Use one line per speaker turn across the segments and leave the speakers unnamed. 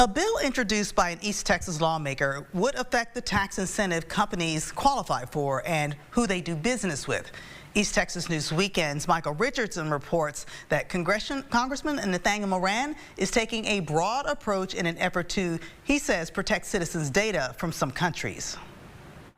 A bill introduced by an East Texas lawmaker would affect the tax incentive companies qualify for and who they do business with. East Texas News Weekend's Michael Richardson reports that Congressman Nathaniel Moran is taking a broad approach in an effort to, he says, protect citizens' data from some countries.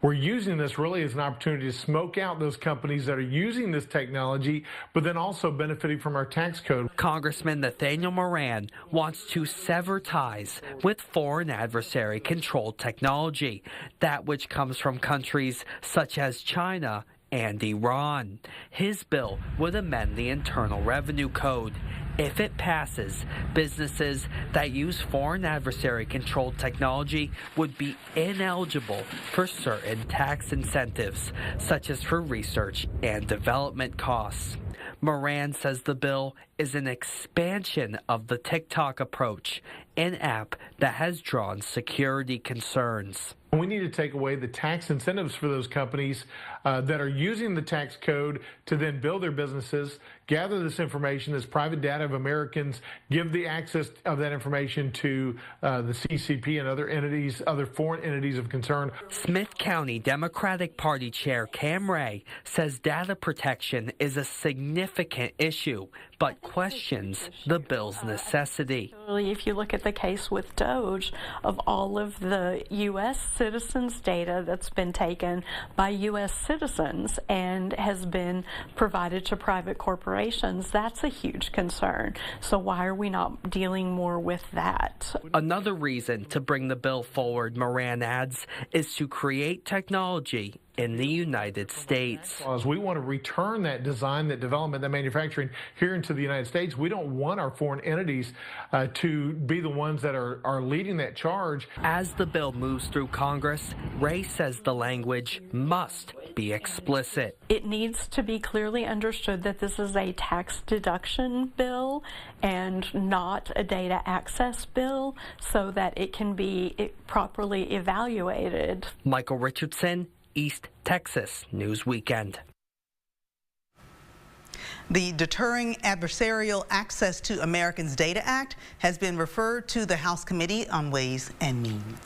We're using this really as an opportunity to smoke out those companies that are using this technology, but then also benefiting from our tax code.
Congressman Nathaniel Moran wants to sever ties with foreign adversary-controlled technology, that which comes from countries such as China and Iran. His bill would amend the Internal Revenue Code. If it passes, businesses that use foreign adversary-controlled technology would be ineligible for certain tax incentives, such as for research and development costs. Moran says the bill is an expansion of the TikTok approach, an app that has drawn security concerns.
We need to take away the tax incentives for those companies that are using the tax code to then build their businesses, gather this information, this private data of Americans, give the access of that information to the CCP and other entities, other foreign entities of concern.
Smith County Democratic Party Chair Cam Ray says data protection is a significant issue, but questions the bill's necessity.
If you look at the case with Doge, of all of the U.S. citizens' data that's been taken by U.S. citizens and has been provided to private corporations, that's a huge concern. So why are we not dealing more with that?
Another reason to bring the bill forward, Moran adds, is to create technology in the United States.
We want to return that design, that development, that manufacturing here into the United States. We don't want our foreign entities to be the ones that are leading that charge.
As the bill moves through Congress, Ray says the language must be explicit.
It needs to be clearly understood that this is a tax deduction bill and not a data access bill, so that it can be properly evaluated.
Michael Richardson, East Texas News Weekend.
The Deterring Adversarial Access to Americans Data Act has been referred to the House Committee on Ways and Means.